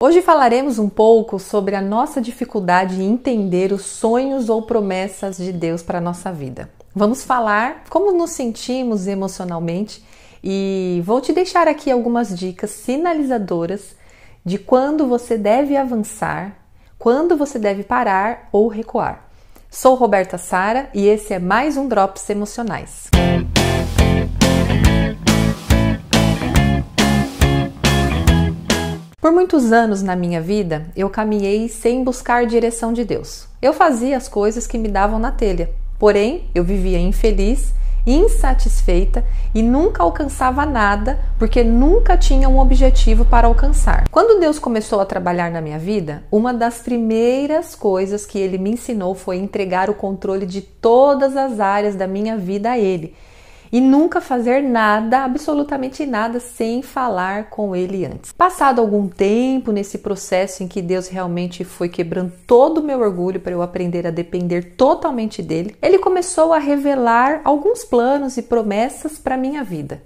Hoje falaremos um pouco sobre a nossa dificuldade em entender os sonhos ou promessas de Deus para a nossa vida. Vamos falar como nos sentimos emocionalmente e vou te deixar aqui algumas dicas sinalizadoras de quando você deve avançar, quando você deve parar ou recuar. Sou Roberta Sara e esse é mais um Drops Emocionais. Por muitos anos na minha vida, eu caminhei sem buscar direção de Deus. Eu fazia as coisas que me davam na telha, porém eu vivia infeliz, insatisfeita e nunca alcançava nada porque nunca tinha um objetivo para alcançar. Quando Deus começou a trabalhar na minha vida, uma das primeiras coisas que Ele me ensinou foi entregar o controle de todas as áreas da minha vida a Ele. E nunca fazer nada, absolutamente nada, sem falar com Ele antes. Passado algum tempo nesse processo em que Deus realmente foi quebrando todo o meu orgulho para eu aprender a depender totalmente dEle, Ele começou a revelar alguns planos e promessas para a minha vida.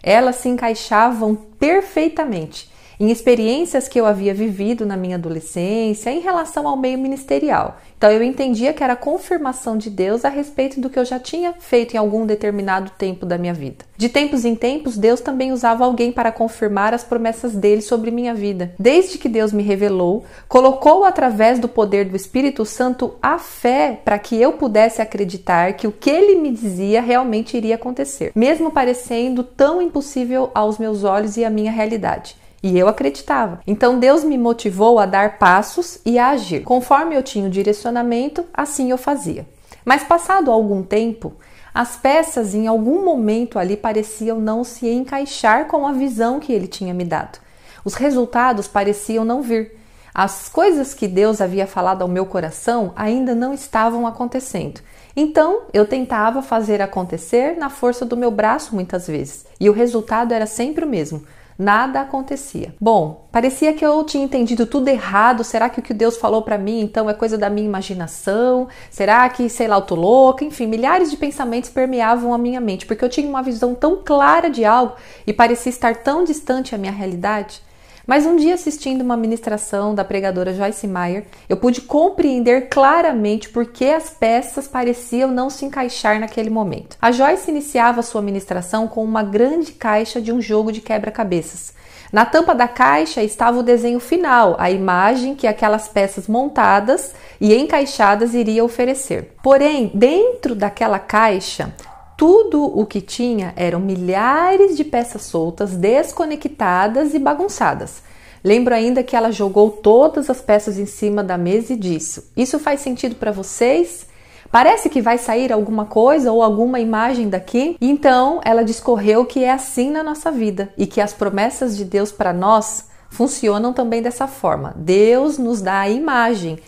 Elas se encaixavam perfeitamente em experiências que eu havia vivido na minha adolescência em relação ao meio ministerial. Então eu entendia que era confirmação de Deus a respeito do que eu já tinha feito em algum determinado tempo da minha vida. De tempos em tempos, Deus também usava alguém para confirmar as promessas dele sobre minha vida. Desde que Deus me revelou, colocou através do poder do Espírito Santo a fé para que eu pudesse acreditar que o que ele me dizia realmente iria acontecer, mesmo parecendo tão impossível aos meus olhos e à minha realidade. E eu acreditava. Então Deus me motivou a dar passos e a agir. Conforme eu tinha o direcionamento, assim eu fazia. Mas passado algum tempo, as peças em algum momento ali pareciam não se encaixar com a visão que Ele tinha me dado. Os resultados pareciam não vir. As coisas que Deus havia falado ao meu coração ainda não estavam acontecendo. Então, eu tentava fazer acontecer na força do meu braço muitas vezes. E o resultado era sempre o mesmo. Nada acontecia. Bom, parecia que eu tinha entendido tudo errado. Será que o que Deus falou para mim então é coisa da minha imaginação? Será que, sei lá, eu tô louca? Enfim, milhares de pensamentos permeavam a minha mente, porque eu tinha uma visão tão clara de algo e parecia estar tão distante à minha realidade. Mas um dia, assistindo uma ministração da pregadora Joyce Meyer, eu pude compreender claramente por que as peças pareciam não se encaixar naquele momento. A Joyce iniciava sua ministração com uma grande caixa de um jogo de quebra-cabeças. Na tampa da caixa estava o desenho final, a imagem que aquelas peças montadas e encaixadas iria oferecer. Porém, dentro daquela caixa, tudo o que tinha eram milhares de peças soltas, desconectadas e bagunçadas. Lembro ainda que ela jogou todas as peças em cima da mesa e disse: "Isso faz sentido para vocês? Parece que vai sair alguma coisa ou alguma imagem daqui?" Então ela discorreu que é assim na nossa vida e que as promessas de Deus para nós funcionam também dessa forma. Deus nos dá a imagem,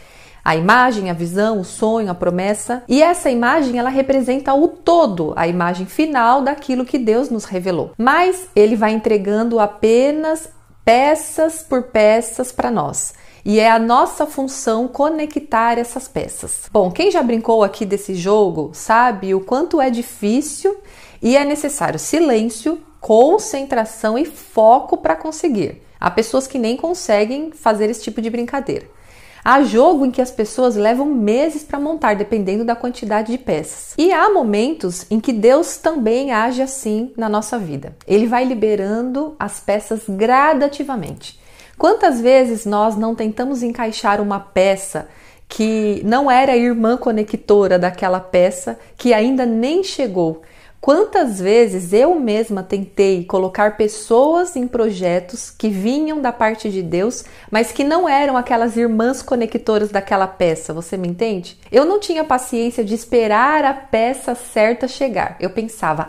a visão, o sonho, a promessa. E essa imagem, ela representa o todo, a imagem final daquilo que Deus nos revelou. Mas Ele vai entregando apenas peças por peças para nós. E é a nossa função conectar essas peças. Bom, quem já brincou aqui desse jogo sabe o quanto é difícil e é necessário silêncio, concentração e foco para conseguir. Há pessoas que nem conseguem fazer esse tipo de brincadeira. Há jogo em que as pessoas levam meses para montar, dependendo da quantidade de peças. E há momentos em que Deus também age assim na nossa vida. Ele vai liberando as peças gradativamente. Quantas vezes nós não tentamos encaixar uma peça que não era a irmã conectora daquela peça, que ainda nem chegou? Quantas vezes eu mesma tentei colocar pessoas em projetos que vinham da parte de Deus, mas que não eram aquelas irmãs conectoras daquela peça, você me entende? Eu não tinha paciência de esperar a peça certa chegar. Eu pensava,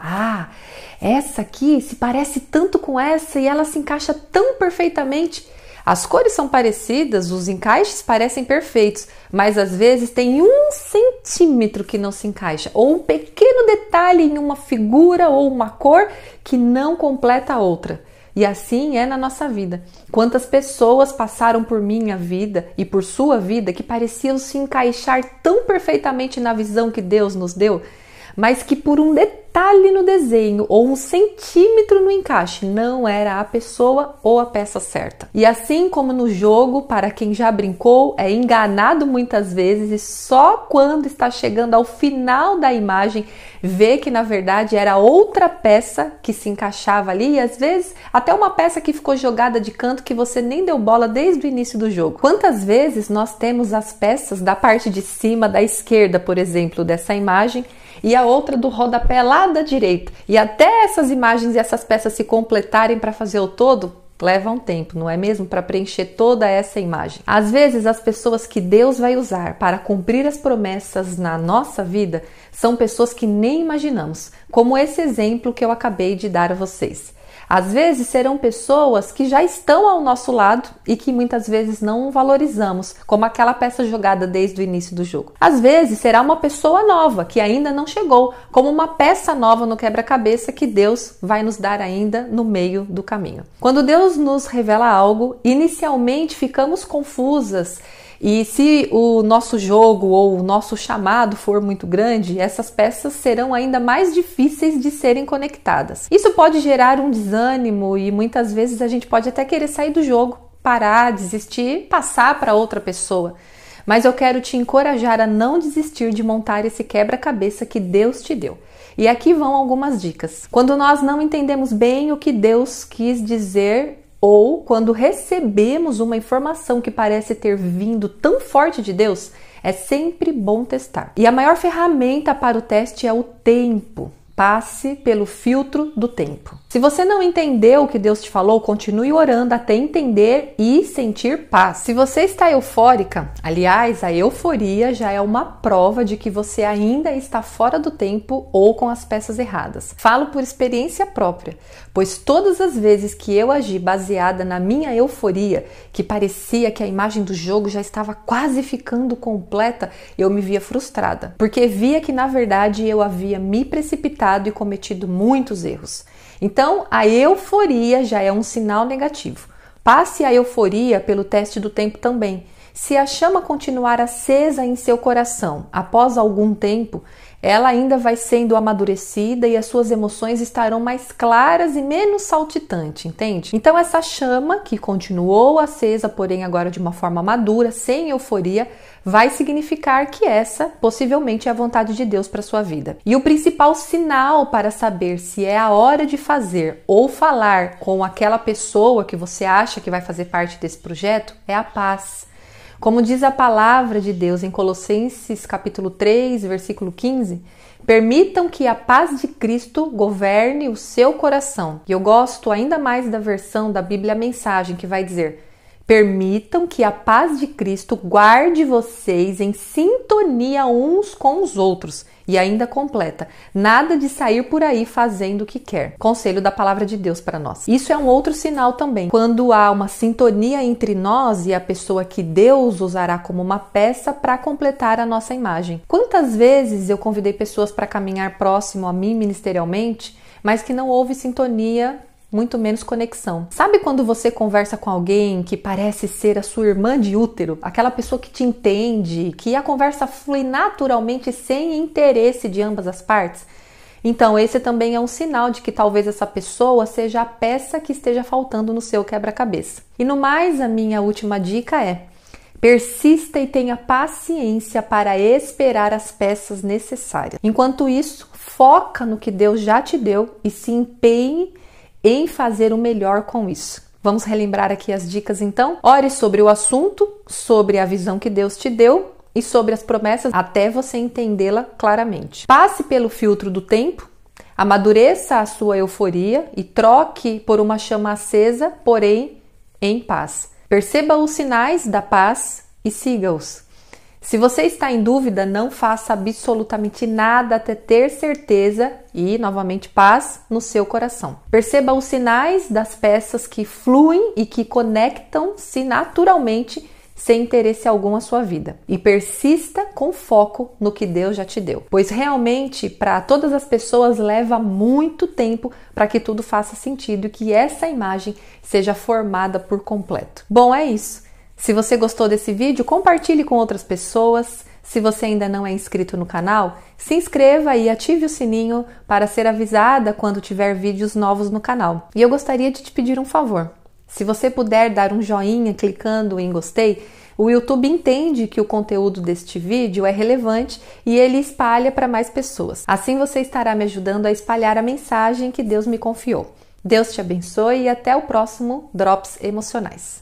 essa aqui se parece tanto com essa e ela se encaixa tão perfeitamente. As cores são parecidas, os encaixes parecem perfeitos, mas às vezes tem 1 centímetro que não se encaixa, ou um pequeno detalhe em uma figura ou uma cor que não completa a outra. E assim é na nossa vida. Quantas pessoas passaram por minha vida e por sua vida que pareciam se encaixar tão perfeitamente na visão que Deus nos deu, mas que por um detalhe detalhe no desenho ou um centímetro no encaixe não era a pessoa ou a peça certa. E assim como no jogo, para quem já brincou, é enganado muitas vezes e só quando está chegando ao final da imagem vê que na verdade era outra peça que se encaixava ali e às vezes até uma peça que ficou jogada de canto que você nem deu bola desde o início do jogo. Quantas vezes nós temos as peças da parte de cima da esquerda, por exemplo, dessa imagem e a outra do rodapé lá da direita. E até essas imagens e essas peças se completarem para fazer o todo, leva um tempo, não é mesmo? Para preencher toda essa imagem. Às vezes as pessoas que Deus vai usar para cumprir as promessas na nossa vida são pessoas que nem imaginamos, como esse exemplo que eu acabei de dar a vocês. Às vezes serão pessoas que já estão ao nosso lado e que muitas vezes não valorizamos, como aquela peça jogada desde o início do jogo. Às vezes será uma pessoa nova que ainda não chegou, como uma peça nova no quebra-cabeça que Deus vai nos dar ainda no meio do caminho. Quando Deus nos revela algo, inicialmente ficamos confusas. E se o nosso jogo ou o nosso chamado for muito grande, essas peças serão ainda mais difíceis de serem conectadas. Isso pode gerar um desânimo e muitas vezes a gente pode até querer sair do jogo, parar, desistir, passar para outra pessoa. Mas eu quero te encorajar a não desistir de montar esse quebra-cabeça que Deus te deu. E aqui vão algumas dicas. Quando nós não entendemos bem o que Deus quis dizer, ou quando recebemos uma informação que parece ter vindo tão forte de Deus, é sempre bom testar. E a maior ferramenta para o teste é o tempo. Passe pelo filtro do tempo. Se você não entendeu o que Deus te falou, continue orando até entender e sentir paz. Se você está eufórica, aliás, a euforia já é uma prova de que você ainda está fora do tempo ou com as peças erradas. Falo por experiência própria, pois todas as vezes que eu agi baseada na minha euforia, que parecia que a imagem do jogo já estava quase ficando completa, eu me via frustrada, porque via que na verdade eu havia me precipitado e cometido muitos erros. Então, a euforia já é um sinal negativo. Passe a euforia pelo teste do tempo também. Se a chama continuar acesa em seu coração após algum tempo, ela ainda vai sendo amadurecida e as suas emoções estarão mais claras e menos saltitantes, entende? Então essa chama, que continuou acesa, porém agora de uma forma madura, sem euforia, vai significar que essa possivelmente é a vontade de Deus para sua vida. E o principal sinal para saber se é a hora de fazer ou falar com aquela pessoa que você acha que vai fazer parte desse projeto é a paz. Como diz a palavra de Deus em Colossenses capítulo 3, versículo 15, permitam que a paz de Cristo governe o seu coração. E eu gosto ainda mais da versão da Bíblia Mensagem, que vai dizer: permitam que a paz de Cristo guarde vocês em sintonia uns com os outros. E ainda completa: nada de sair por aí fazendo o que quer. Conselho da palavra de Deus para nós. Isso é um outro sinal também. Quando há uma sintonia entre nós e a pessoa que Deus usará como uma peça para completar a nossa imagem. Quantas vezes eu convidei pessoas para caminhar próximo a mim ministerialmente, mas que não houve sintonia, muito menos conexão. Sabe quando você conversa com alguém que parece ser a sua irmã de útero? Aquela pessoa que te entende, que a conversa flui naturalmente sem interesse de ambas as partes? Então esse também é um sinal de que talvez essa pessoa seja a peça que esteja faltando no seu quebra-cabeça. E no mais, a minha última dica é: persista e tenha paciência para esperar as peças necessárias. Enquanto isso, foca no que Deus já te deu e se empenhe em fazer o melhor com isso. Vamos relembrar aqui as dicas então? Ore sobre o assunto, sobre a visão que Deus te deu e sobre as promessas até você entendê-la claramente. Passe pelo filtro do tempo, amadureça a sua euforia e troque por uma chama acesa, porém em paz. Perceba os sinais da paz e siga-os. Se você está em dúvida, não faça absolutamente nada até ter certeza e, novamente, paz no seu coração. Perceba os sinais das peças que fluem e que conectam-se naturalmente sem interesse algum à sua vida. E persista com foco no que Deus já te deu. Pois realmente, para todas as pessoas, leva muito tempo para que tudo faça sentido e que essa imagem seja formada por completo. Bom, é isso. Se você gostou desse vídeo, compartilhe com outras pessoas. Se você ainda não é inscrito no canal, se inscreva e ative o sininho para ser avisada quando tiver vídeos novos no canal. E eu gostaria de te pedir um favor. Se você puder dar um joinha clicando em gostei, o YouTube entende que o conteúdo deste vídeo é relevante e ele espalha para mais pessoas. Assim você estará me ajudando a espalhar a mensagem que Deus me confiou. Deus te abençoe e até o próximo Drops Emocionais.